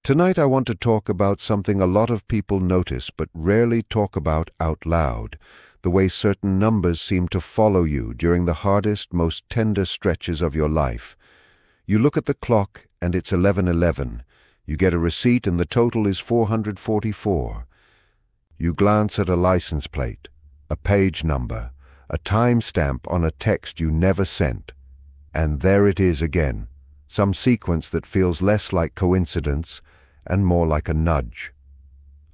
Tonight I want to talk about something a lot of people notice but rarely talk about out loud, the way certain numbers seem to follow you during the hardest, most tender stretches of your life. You look at the clock and it's 11:11. You get a receipt and the total is 444. You glance at a license plate, a page number, a timestamp on a text you never sent. And there it is again, some sequence that feels less like coincidence and more like a nudge.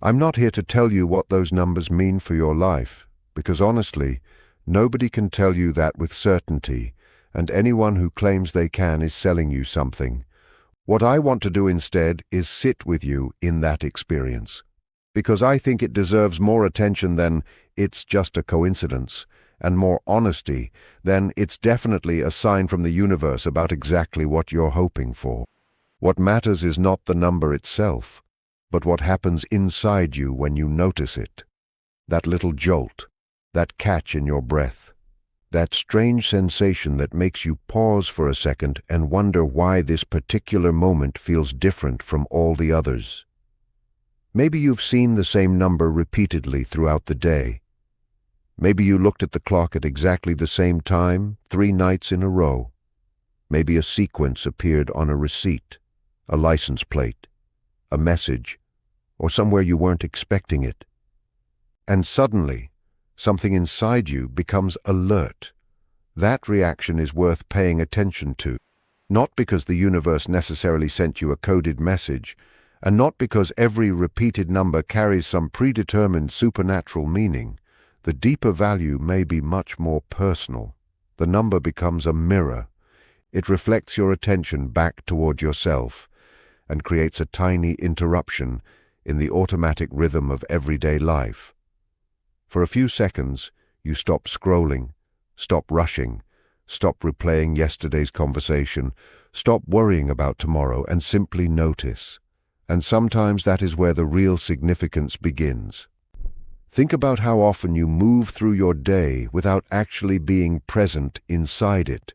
I'm not here to tell you what those numbers mean for your life, because honestly, nobody can tell you that with certainty, and anyone who claims they can is selling you something. What I want to do instead is sit with you in that experience, because I think it deserves more attention than "it's just a coincidence," and more honesty than "it's definitely a sign from the universe about exactly what you're hoping for." What matters is not the number itself, but what happens inside you when you notice it. That little jolt, that catch in your breath, that strange sensation that makes you pause for a second and wonder why this particular moment feels different from all the others. Maybe you've seen the same number repeatedly throughout the day. Maybe you looked at the clock at exactly the same time 3 nights in a row. Maybe a sequence appeared on a receipt, a license plate, a message, or somewhere you weren't expecting it. And suddenly, something inside you becomes alert. That reaction is worth paying attention to, not because the universe necessarily sent you a coded message, and not because every repeated number carries some predetermined supernatural meaning. The deeper value may be much more personal. The number becomes a mirror. It reflects your attention back toward yourself and creates a tiny interruption in the automatic rhythm of everyday life. For a few seconds, you stop scrolling, stop rushing, stop replaying yesterday's conversation, stop worrying about tomorrow, and simply notice. And sometimes that is where the real significance begins. Think about how often you move through your day without actually being present inside it.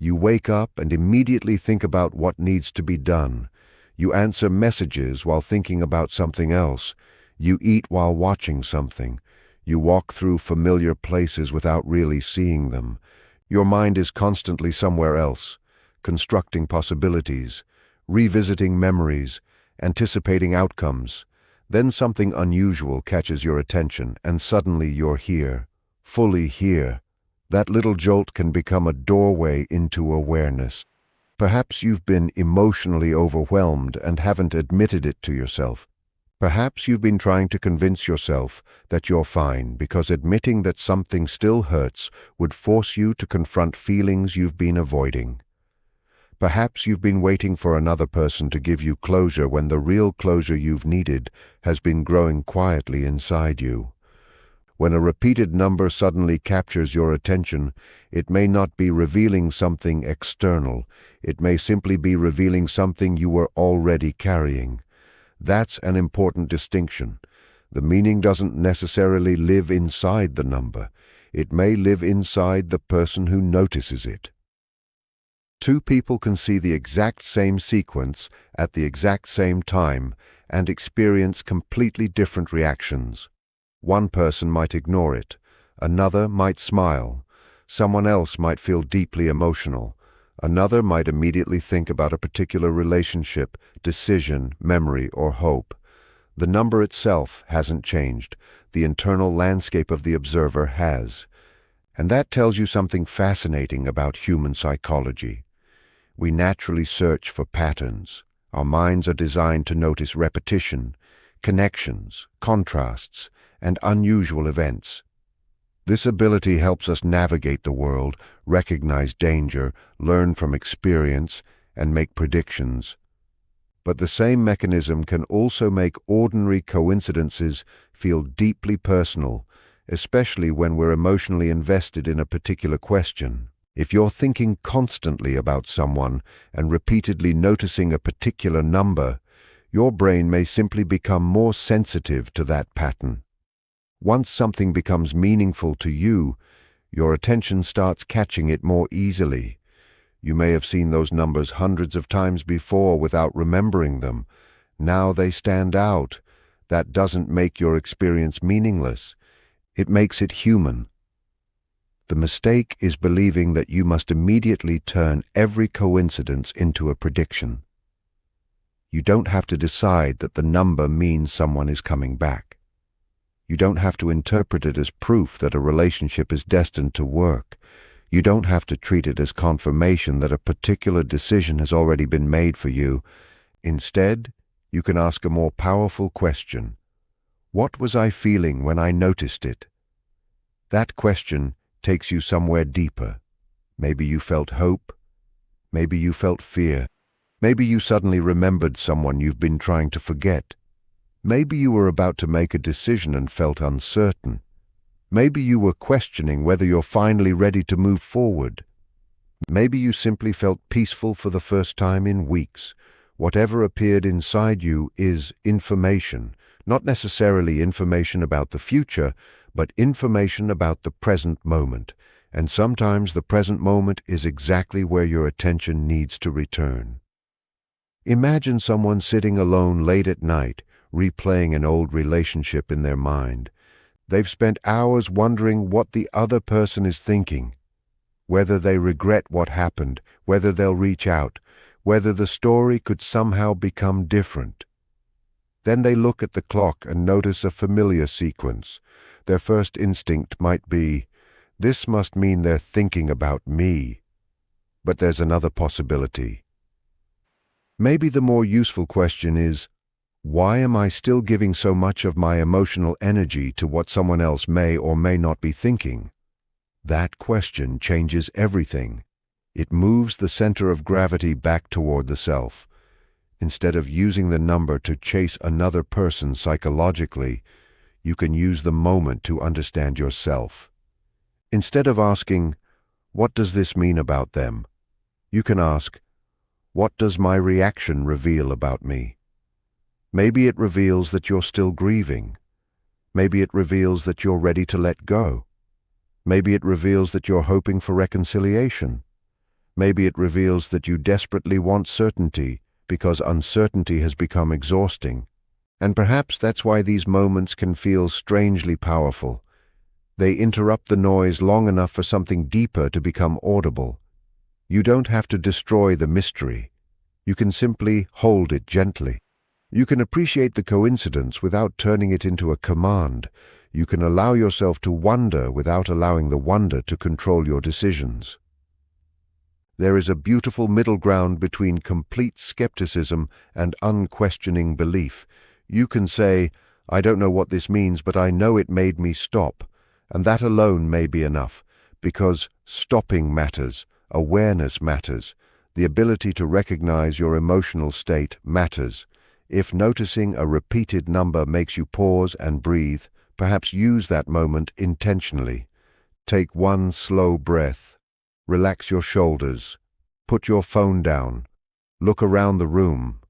You wake up and immediately think about what needs to be done. You answer messages while thinking about something else. You eat while watching something. You walk through familiar places without really seeing them. Your mind is constantly somewhere else, constructing possibilities, revisiting memories, anticipating outcomes. Then something unusual catches your attention, and suddenly you're here, fully here. That little jolt can become a doorway into awareness. Perhaps you've been emotionally overwhelmed and haven't admitted it to yourself. Perhaps you've been trying to convince yourself that you're fine because admitting that something still hurts would force you to confront feelings you've been avoiding. Perhaps you've been waiting for another person to give you closure when the real closure you've needed has been growing quietly inside you. When a repeated number suddenly captures your attention, it may not be revealing something external. It may simply be revealing something you were already carrying. That's an important distinction. The meaning doesn't necessarily live inside the number. It may live inside the person who notices it. 2 people can see the exact same sequence at the exact same time and experience completely different reactions. One person might ignore it, another might smile, someone else might feel deeply emotional, another might immediately think about a particular relationship, decision, memory, or hope. The number itself hasn't changed. The internal landscape of the observer has. And that tells you something fascinating about human psychology. We naturally search for patterns. Our minds are designed to notice repetition, connections, contrasts, and unusual events. This ability helps us navigate the world, recognize danger, learn from experience, and make predictions. But the same mechanism can also make ordinary coincidences feel deeply personal, especially when we're emotionally invested in a particular question. If you're thinking constantly about someone and repeatedly noticing a particular number, your brain may simply become more sensitive to that pattern. Once something becomes meaningful to you, your attention starts catching it more easily. You may have seen those numbers hundreds of times before without remembering them. Now they stand out. That doesn't make your experience meaningless. It makes it human. The mistake is believing that you must immediately turn every coincidence into a prediction. You don't have to decide that the number means someone is coming back. You don't have to interpret it as proof that a relationship is destined to work. You don't have to treat it as confirmation that a particular decision has already been made for you. Instead, you can ask a more powerful question. What was I feeling when I noticed it? That question takes you somewhere deeper. Maybe you felt hope. Maybe you felt fear. Maybe you suddenly remembered someone you've been trying to forget. Maybe you were about to make a decision and felt uncertain. Maybe you were questioning whether you're finally ready to move forward. Maybe you simply felt peaceful for the first time in weeks. Whatever appeared inside you is information, not necessarily information about the future, but information about the present moment. And sometimes the present moment is exactly where your attention needs to return. Imagine someone sitting alone late at night, replaying an old relationship in their mind. They've spent hours wondering what the other person is thinking, whether they regret what happened, whether they'll reach out, whether the story could somehow become different. Then they look at the clock and notice a familiar sequence. Their first instinct might be, "This must mean they're thinking about me." But there's another possibility. Maybe the more useful question is, why am I still giving so much of my emotional energy to what someone else may or may not be thinking? That question changes everything. It moves the center of gravity back toward the self. Instead of using the number to chase another person psychologically, you can use the moment to understand yourself. Instead of asking, "What does this mean about them?" you can ask, "What does my reaction reveal about me?" Maybe it reveals that you're still grieving. Maybe it reveals that you're ready to let go. Maybe it reveals that you're hoping for reconciliation. Maybe it reveals that you desperately want certainty because uncertainty has become exhausting. And perhaps that's why these moments can feel strangely powerful. They interrupt the noise long enough for something deeper to become audible. You don't have to destroy the mystery. You can simply hold it gently. You can appreciate the coincidence without turning it into a command. You can allow yourself to wonder without allowing the wonder to control your decisions. There is a beautiful middle ground between complete skepticism and unquestioning belief. You can say, "I don't know what this means, but I know it made me stop." And that alone may be enough, because stopping matters, awareness matters, the ability to recognize your emotional state matters. If noticing a repeated number makes you pause and breathe, perhaps use that moment intentionally. Take one slow breath. Relax your shoulders. Put your phone down. Look around the room.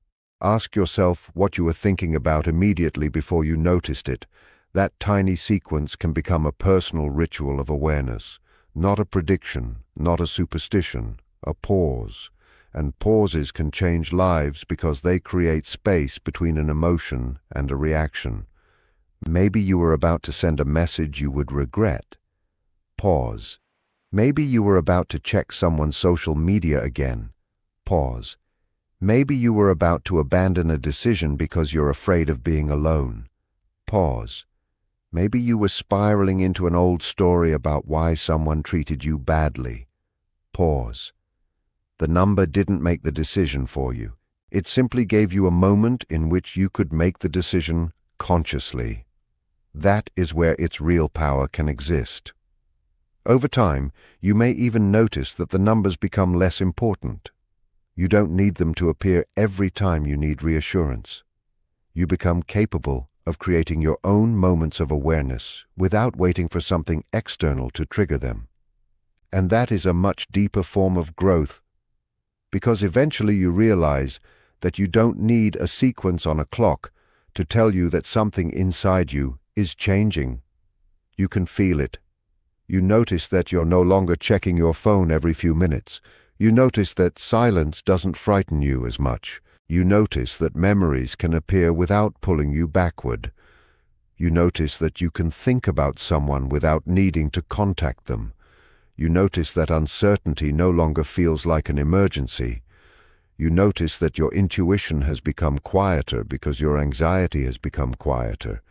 Ask yourself what you were thinking about immediately before you noticed it. That tiny sequence can become a personal ritual of awareness. Not a prediction, not a superstition, a pause. And pauses can change lives because they create space between an emotion and a reaction. Maybe you were about to send a message you would regret. Pause. Maybe you were about to check someone's social media again. Pause. Maybe you were about to abandon a decision because you're afraid of being alone. Pause. Maybe you were spiraling into an old story about why someone treated you badly. Pause. The number didn't make the decision for you. It simply gave you a moment in which you could make the decision consciously. That is where its real power can exist. Over time, you may even notice that the numbers become less important. You don't need them to appear every time you need reassurance. You become capable of creating your own moments of awareness without waiting for something external to trigger them. And that is a much deeper form of growth, because eventually you realize that you don't need a sequence on a clock to tell you that something inside you is changing. You can feel it. You notice that you're no longer checking your phone every few minutes. You notice that silence doesn't frighten you as much. You notice that memories can appear without pulling you backward. You notice that you can think about someone without needing to contact them. You notice that uncertainty no longer feels like an emergency. You notice that your intuition has become quieter because your anxiety has become quieter.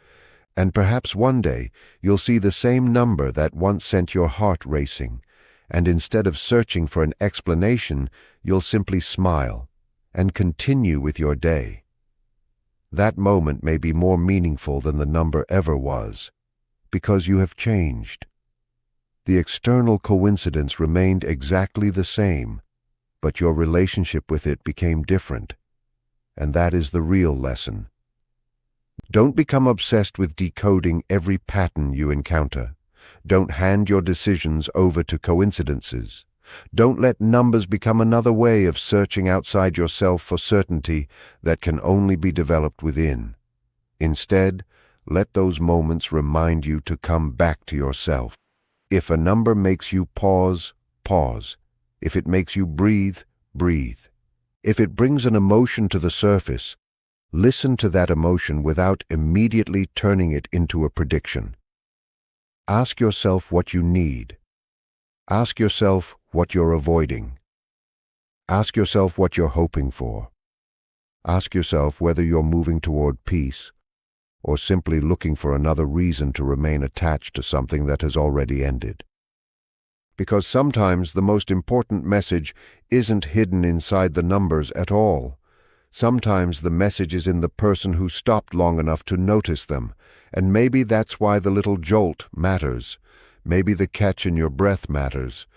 And perhaps one day you'll see the same number that once sent your heart racing, and instead of searching for an explanation, you'll simply smile and continue with your day. That moment may be more meaningful than the number ever was, because you have changed. The external coincidence remained exactly the same, but your relationship with it became different. And that is the real lesson. Don't become obsessed with decoding every pattern you encounter. Don't hand your decisions over to coincidences. Don't let numbers become another way of searching outside yourself for certainty that can only be developed within. Instead, let those moments remind you to come back to yourself. If a number makes you pause, pause. If it makes you breathe, breathe. If it brings an emotion to the surface, listen to that emotion without immediately turning it into a prediction. Ask yourself what you need. Ask yourself what you're avoiding. Ask yourself what you're hoping for. Ask yourself whether you're moving toward peace or simply looking for another reason to remain attached to something that has already ended. Because sometimes the most important message isn't hidden inside the numbers at all. Sometimes the message is in the person who stopped long enough to notice them, and maybe that's why the little jolt matters. Maybe the catch in your breath matters.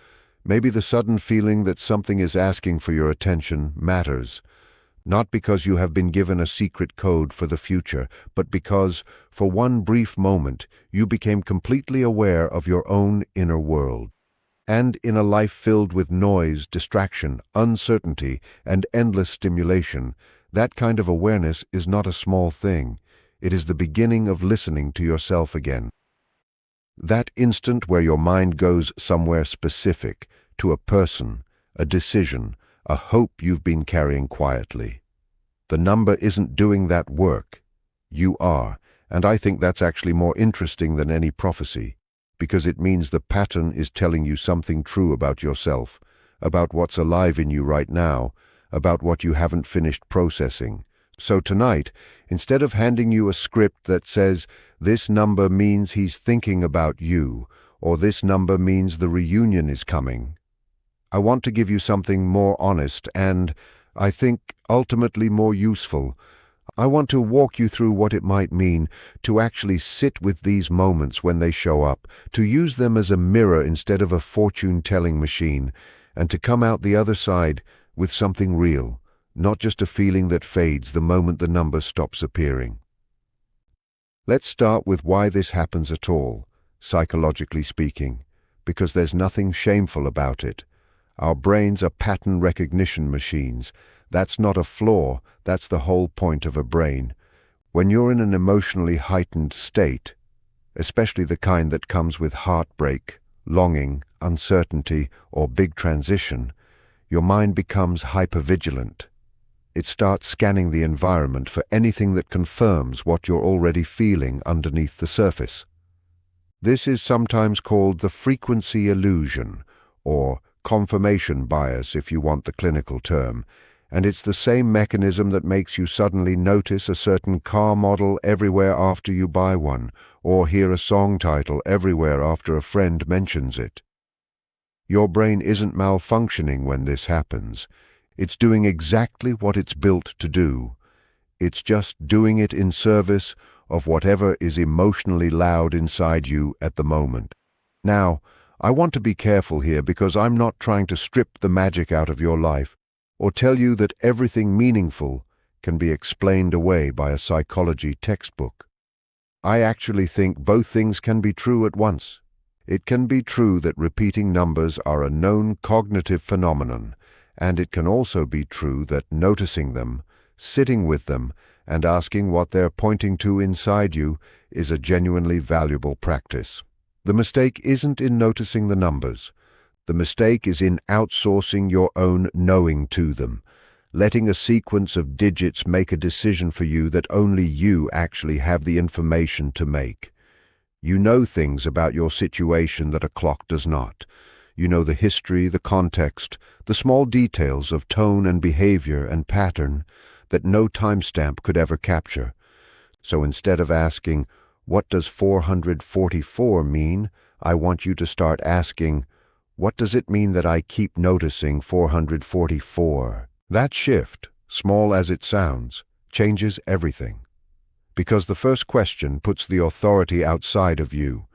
Maybe the sudden feeling that something is asking for your attention matters. Not because you have been given a secret code for the future, but because, for one brief moment, you became completely aware of your own inner world. And in a life filled with noise, distraction, uncertainty, and endless stimulation, that kind of awareness is not a small thing. It is the beginning of listening to yourself again. That instant where your mind goes somewhere specific, to a person, a decision, a hope you've been carrying quietly. The number isn't doing that work. You are, and I think that's actually more interesting than any prophecy, because it means the pattern is telling you something true about yourself, about what's alive in you right now, about what you haven't finished processing. So tonight, instead of handing you a script that says, this number means he's thinking about you, or this number means the reunion is coming, I want to give you something more honest and, I think, ultimately more useful. I want to walk you through what it might mean to actually sit with these moments when they show up, to use them as a mirror instead of a fortune-telling machine, and to come out the other side with something real, not just a feeling that fades the moment the number stops appearing. Let's start with why this happens at all, psychologically speaking, because there's nothing shameful about it. Our brains are pattern recognition machines. That's not a flaw, that's the whole point of a brain. When you're in an emotionally heightened state, especially the kind that comes with heartbreak, longing, uncertainty, or big transition, your mind becomes hypervigilant. It starts scanning the environment for anything that confirms what you're already feeling underneath the surface. This is sometimes called the frequency illusion, or confirmation bias if you want the clinical term, and it's the same mechanism that makes you suddenly notice a certain car model everywhere after you buy one, or hear a song title everywhere after a friend mentions it. Your brain isn't malfunctioning when this happens. It's doing exactly what it's built to do. It's just doing it in service of whatever is emotionally loud inside you at the moment. Now, I want to be careful here because I'm not trying to strip the magic out of your life or tell you that everything meaningful can be explained away by a psychology textbook. I actually think both things can be true at once. It can be true that repeating numbers are a known cognitive phenomenon, and it can also be true that noticing them, sitting with them, and asking what they're pointing to inside you is a genuinely valuable practice. The mistake isn't in noticing the numbers. The mistake is in outsourcing your own knowing to them. letting a sequence of digits make a decision for you that only you actually have the information to make. You know things about your situation that a clock does not. You know the history, the context, the small details of tone and behavior and pattern that no timestamp could ever capture. So instead of asking, "What does 444 mean?" I want you to start asking, "What does it mean that I keep noticing 444? That shift, small as it sounds, changes everything. Because the first question puts the authority outside of you,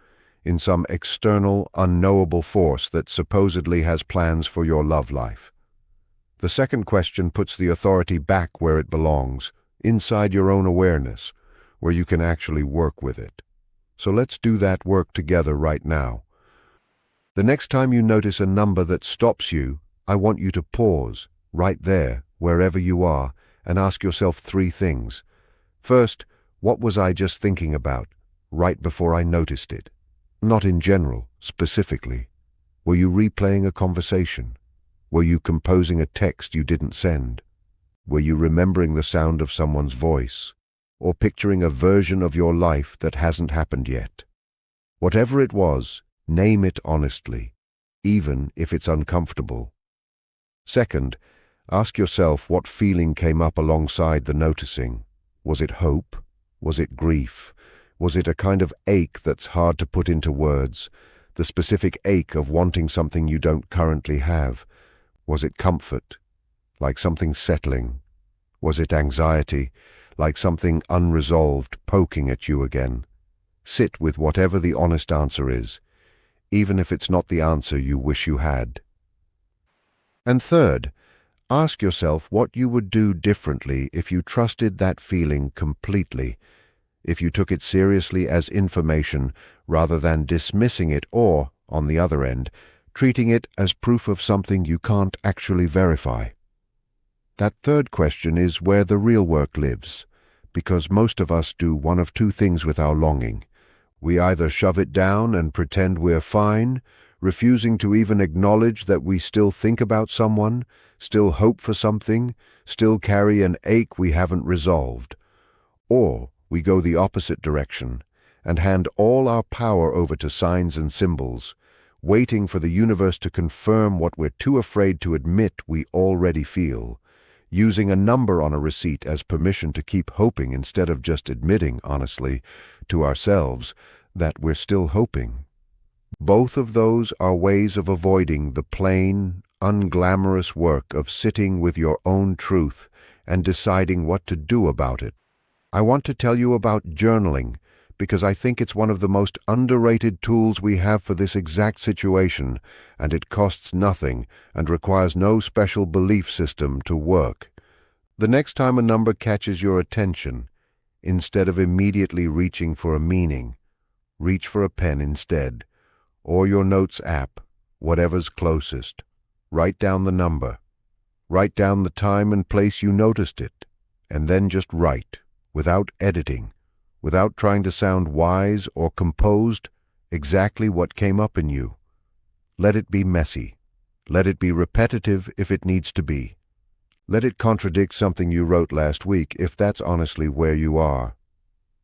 in some external, unknowable force that supposedly has plans for your love life. The second question puts the authority back where it belongs, inside your own awareness, where you can actually work with it. So let's do that work together right now. The next time you notice a number that stops you, I want you to pause, right there, wherever you are, and ask yourself 3 things. First, what was I just thinking about, right before I noticed it? Not in general, specifically. Were you replaying a conversation? Were you composing a text you didn't send? Were you remembering the sound of someone's voice? Or picturing a version of your life that hasn't happened yet? Whatever it was, name it honestly, even if it's uncomfortable. Second, ask yourself what feeling came up alongside the noticing. Was it hope? Was it grief? Was it a kind of ache that's hard to put into words, the specific ache of wanting something you don't currently have? Was it comfort, like something settling? Was it anxiety, like something unresolved poking at you again? Sit with whatever the honest answer is, even if it's not the answer you wish you had. And third, ask yourself what you would do differently if you trusted that feeling completely, if you took it seriously as information rather than dismissing it or, on the other end, treating it as proof of something you can't actually verify. That third question is where the real work lives, because most of us do one of 2 things with our longing. We either shove it down and pretend we're fine, refusing to even acknowledge that we still think about someone, still hope for something, still carry an ache we haven't resolved. Or we go the opposite direction and hand all our power over to signs and symbols, waiting for the universe to confirm what we're too afraid to admit we already feel, using a number on a receipt as permission to keep hoping instead of just admitting, honestly, to ourselves that we're still hoping. Both of those are ways of avoiding the plain, unglamorous work of sitting with your own truth and deciding what to do about it. I want to tell you about journaling because I think it's one of the most underrated tools we have for this exact situation, and it costs nothing and requires no special belief system to work. The next time a number catches your attention, instead of immediately reaching for a meaning, reach for a pen instead, or your notes app, whatever's closest. Write down the number. Write down the time and place you noticed it, and then just write, without editing, without trying to sound wise or composed, exactly what came up in you. Let it be messy. Let it be repetitive if it needs to be. Let it contradict something you wrote last week if that's honestly where you are.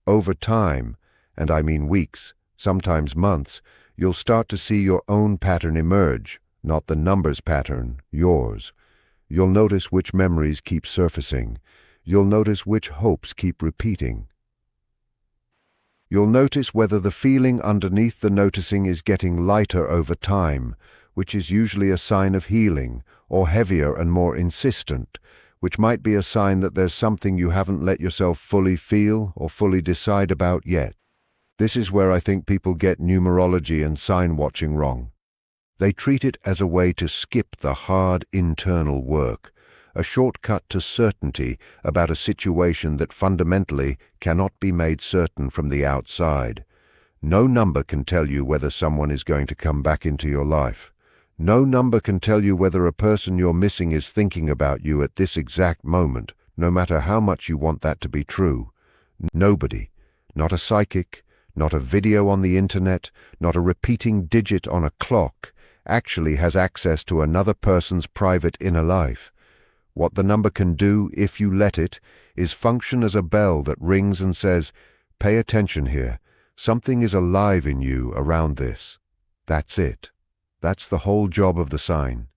Over time, and I mean weeks, sometimes months, you'll start to see your own pattern emerge, not the numbers pattern, yours. You'll notice which memories keep surfacing. You'll notice which hopes keep repeating. You'll notice whether the feeling underneath the noticing is getting lighter over time, which is usually a sign of healing, or heavier and more insistent, which might be a sign that there's something you haven't let yourself fully feel or fully decide about yet. This is where I think people get numerology and sign watching wrong. They treat it as a way to skip the hard internal work, a shortcut to certainty about a situation that fundamentally cannot be made certain from the outside. No number can tell you whether someone is going to come back into your life. No number can tell you whether a person you're missing is thinking about you at this exact moment, no matter how much you want that to be true. Nobody, not a psychic, not a video on the internet, not a repeating digit on a clock, actually has access to another person's private inner life. What the number can do, if you let it, is function as a bell that rings and says, "Pay attention here. Something is alive in you around this." That's it. That's the whole job of the sign.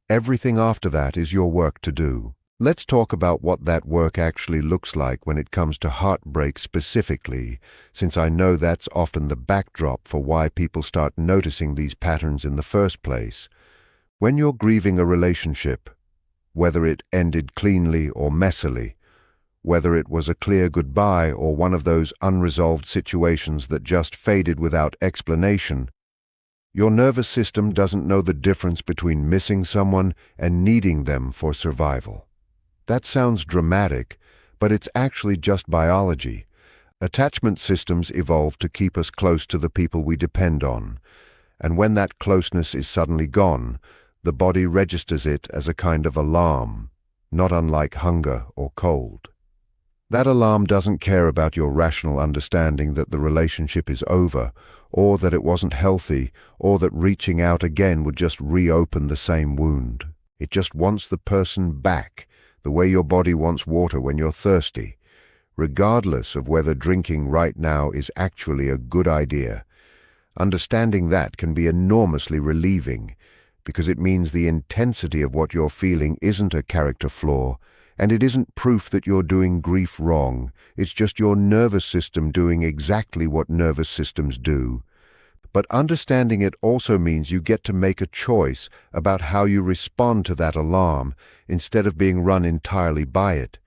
Everything after that is your work to do. Let's talk about what that work actually looks like when it comes to heartbreak specifically, since I know that's often the backdrop for why people start noticing these patterns in the first place. When you're grieving a relationship, whether it ended cleanly or messily, whether it was a clear goodbye or one of those unresolved situations that just faded without explanation, your nervous system doesn't know the difference between missing someone and needing them for survival. That sounds dramatic, but it's actually just biology. Attachment systems evolved to keep us close to the people we depend on, and when that closeness is suddenly gone, the body registers it as a kind of alarm, not unlike hunger or cold. That alarm doesn't care about your rational understanding that the relationship is over, or that it wasn't healthy, or that reaching out again would just reopen the same wound. It just wants the person back, the way your body wants water when you're thirsty, regardless of whether drinking right now is actually a good idea. Understanding that can be enormously relieving, because it means the intensity of what you're feeling isn't a character flaw, and it isn't proof that you're doing grief wrong. It's just your nervous system doing exactly what nervous systems do. But understanding it also means you get to make a choice about how you respond to that alarm instead of being run entirely by it.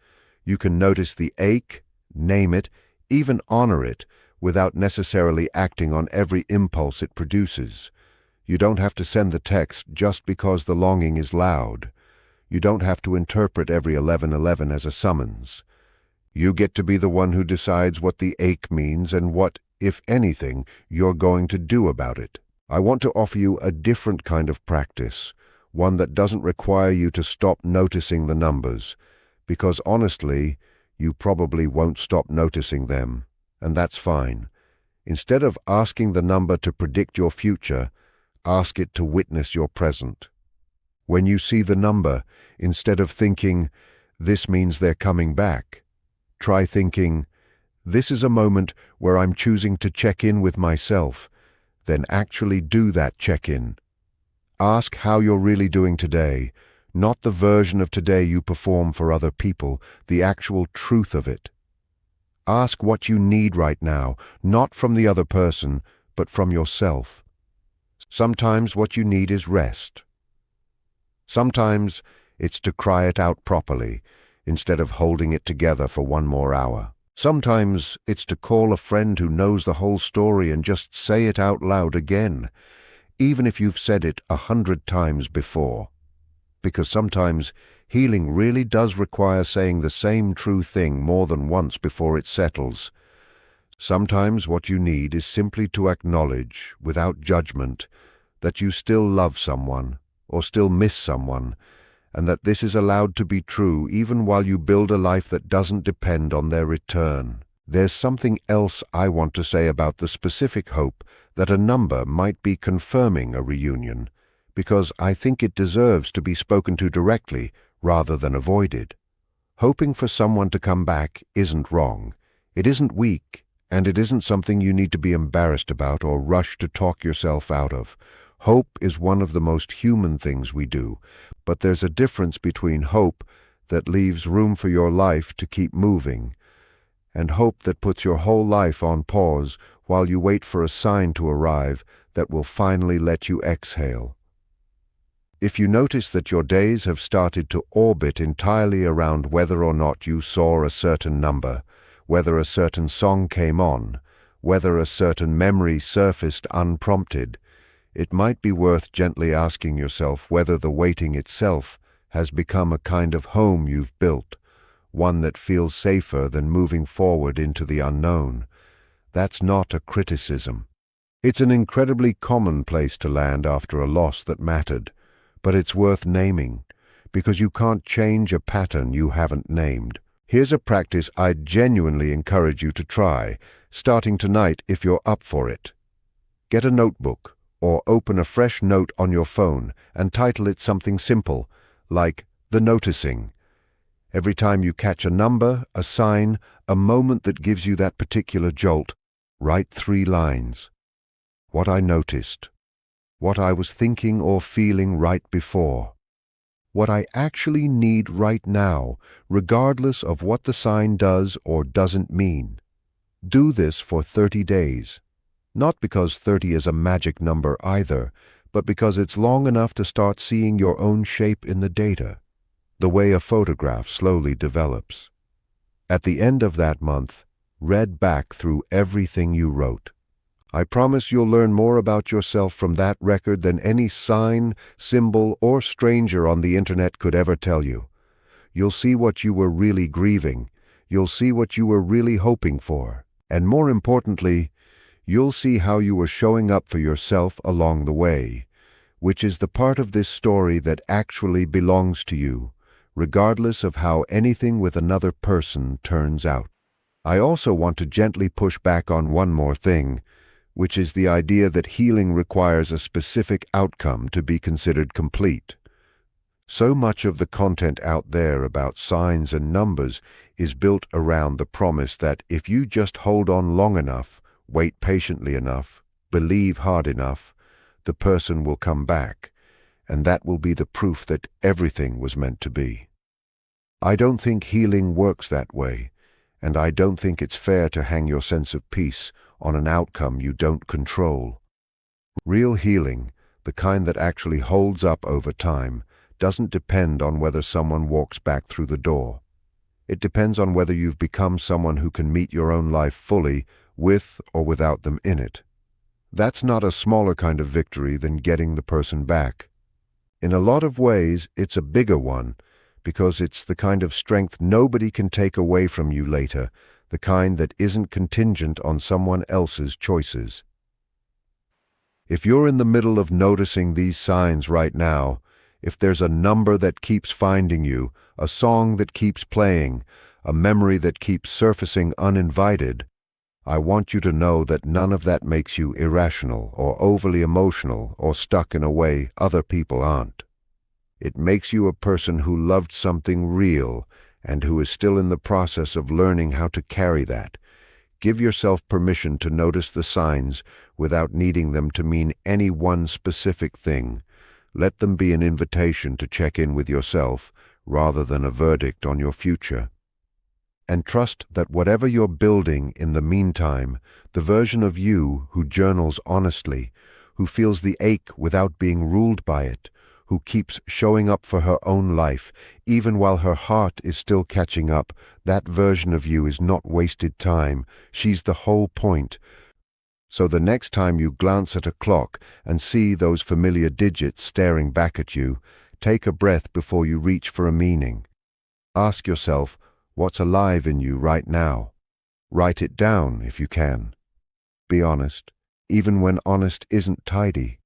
You can notice the ache, name it, even honor it, without necessarily acting on every impulse it produces. You don't have to send the text just because the longing is loud. You don't have to interpret every 11:11 as a summons. You get to be the one who decides what the ache means and what, if anything, you're going to do about it. I want to offer you a different kind of practice, one that doesn't require you to stop noticing the numbers, because honestly, you probably won't stop noticing them, and that's fine. Instead of asking the number to predict your future, ask it to witness your present. When you see the number, instead of thinking, "This means they're coming back," try thinking, "This is a moment where I'm choosing to check in with myself," then actually do that check-in. Ask how you're really doing today, not the version of today you perform for other people, the actual truth of it. Ask what you need right now, not from the other person, but from yourself. Sometimes what you need is rest. Sometimes it's to cry it out properly, instead of holding it together for one more hour. Sometimes it's to call a friend who knows the whole story and just say it out loud again, even if you've said it 100 times before. Because sometimes healing really does require saying the same true thing more than once before it settles. Sometimes what you need is simply to acknowledge, without judgment, that you still love someone, or still miss someone, and that this is allowed to be true even while you build a life that doesn't depend on their return. There's something else I want to say about the specific hope that a number might be confirming a reunion, because I think it deserves to be spoken to directly rather than avoided. Hoping for someone to come back isn't wrong. It isn't weak, and it isn't something you need to be embarrassed about or rush to talk yourself out of. Hope is one of the most human things we do, but there's a difference between hope that leaves room for your life to keep moving and hope that puts your whole life on pause while you wait for a sign to arrive that will finally let you exhale. If you notice that your days have started to orbit entirely around whether or not you saw a certain number, whether a certain song came on, whether a certain memory surfaced unprompted, it might be worth gently asking yourself whether the waiting itself has become a kind of home you've built, one that feels safer than moving forward into the unknown. That's not a criticism. It's an incredibly common place to land after a loss that mattered, but it's worth naming, because you can't change a pattern you haven't named. Here's a practice I'd genuinely encourage you to try, starting tonight if you're up for it. Get a notebook, or open a fresh note on your phone and title it something simple, like The Noticing, Every time you catch a number, a sign, a moment that gives you that particular jolt, write 3 lines. What I noticed. What I was thinking or feeling right before. What I actually need right now, regardless of what the sign does or doesn't mean. Do this for 30 days. Not because 30 is a magic number either, but because it's long enough to start seeing your own shape in the data, the way a photograph slowly develops. At the end of that month, read back through everything you wrote. I promise you'll learn more about yourself from that record than any sign, symbol, or stranger on the internet could ever tell you. You'll see what you were really grieving. You'll see what you were really hoping for. And more importantly, you'll see how you were showing up for yourself along the way, which is the part of this story that actually belongs to you, regardless of how anything with another person turns out. I also want to gently push back on one more thing, which is the idea that healing requires a specific outcome to be considered complete. So much of the content out there about signs and numbers is built around the promise that if you just hold on long enough, wait patiently enough, believe hard enough, the person will come back, and that will be the proof that everything was meant to be. I don't think healing works that way, and I don't think it's fair to hang your sense of peace on an outcome you don't control. Real healing, the kind that actually holds up over time, doesn't depend on whether someone walks back through the door. It depends on whether you've become someone who can meet your own life fully, with or without them in it. That's not a smaller kind of victory than getting the person back. In a lot of ways, it's a bigger one, because it's the kind of strength nobody can take away from you later, the kind that isn't contingent on someone else's choices. If you're in the middle of noticing these signs right now, if there's a number that keeps finding you, a song that keeps playing, a memory that keeps surfacing uninvited, I want you to know that none of that makes you irrational or overly emotional or stuck in a way other people aren't. It makes you a person who loved something real and who is still in the process of learning how to carry that. Give yourself permission to notice the signs without needing them to mean any one specific thing. Let them be an invitation to check in with yourself rather than a verdict on your future. And trust that whatever you're building in the meantime, the version of you who journals honestly, who feels the ache without being ruled by it, who keeps showing up for her own life, even while her heart is still catching up, that version of you is not wasted time. She's the whole point. So the next time you glance at a clock and see those familiar digits staring back at you, take a breath before you reach for a meaning. Ask yourself, what's alive in you right now? Write it down if you can. Be honest, even when honest isn't tidy.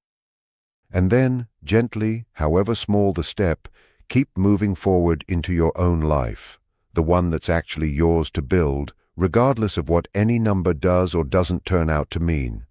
And then, gently, however small the step, keep moving forward into your own life, the one that's actually yours to build, regardless of what any number does or doesn't turn out to mean.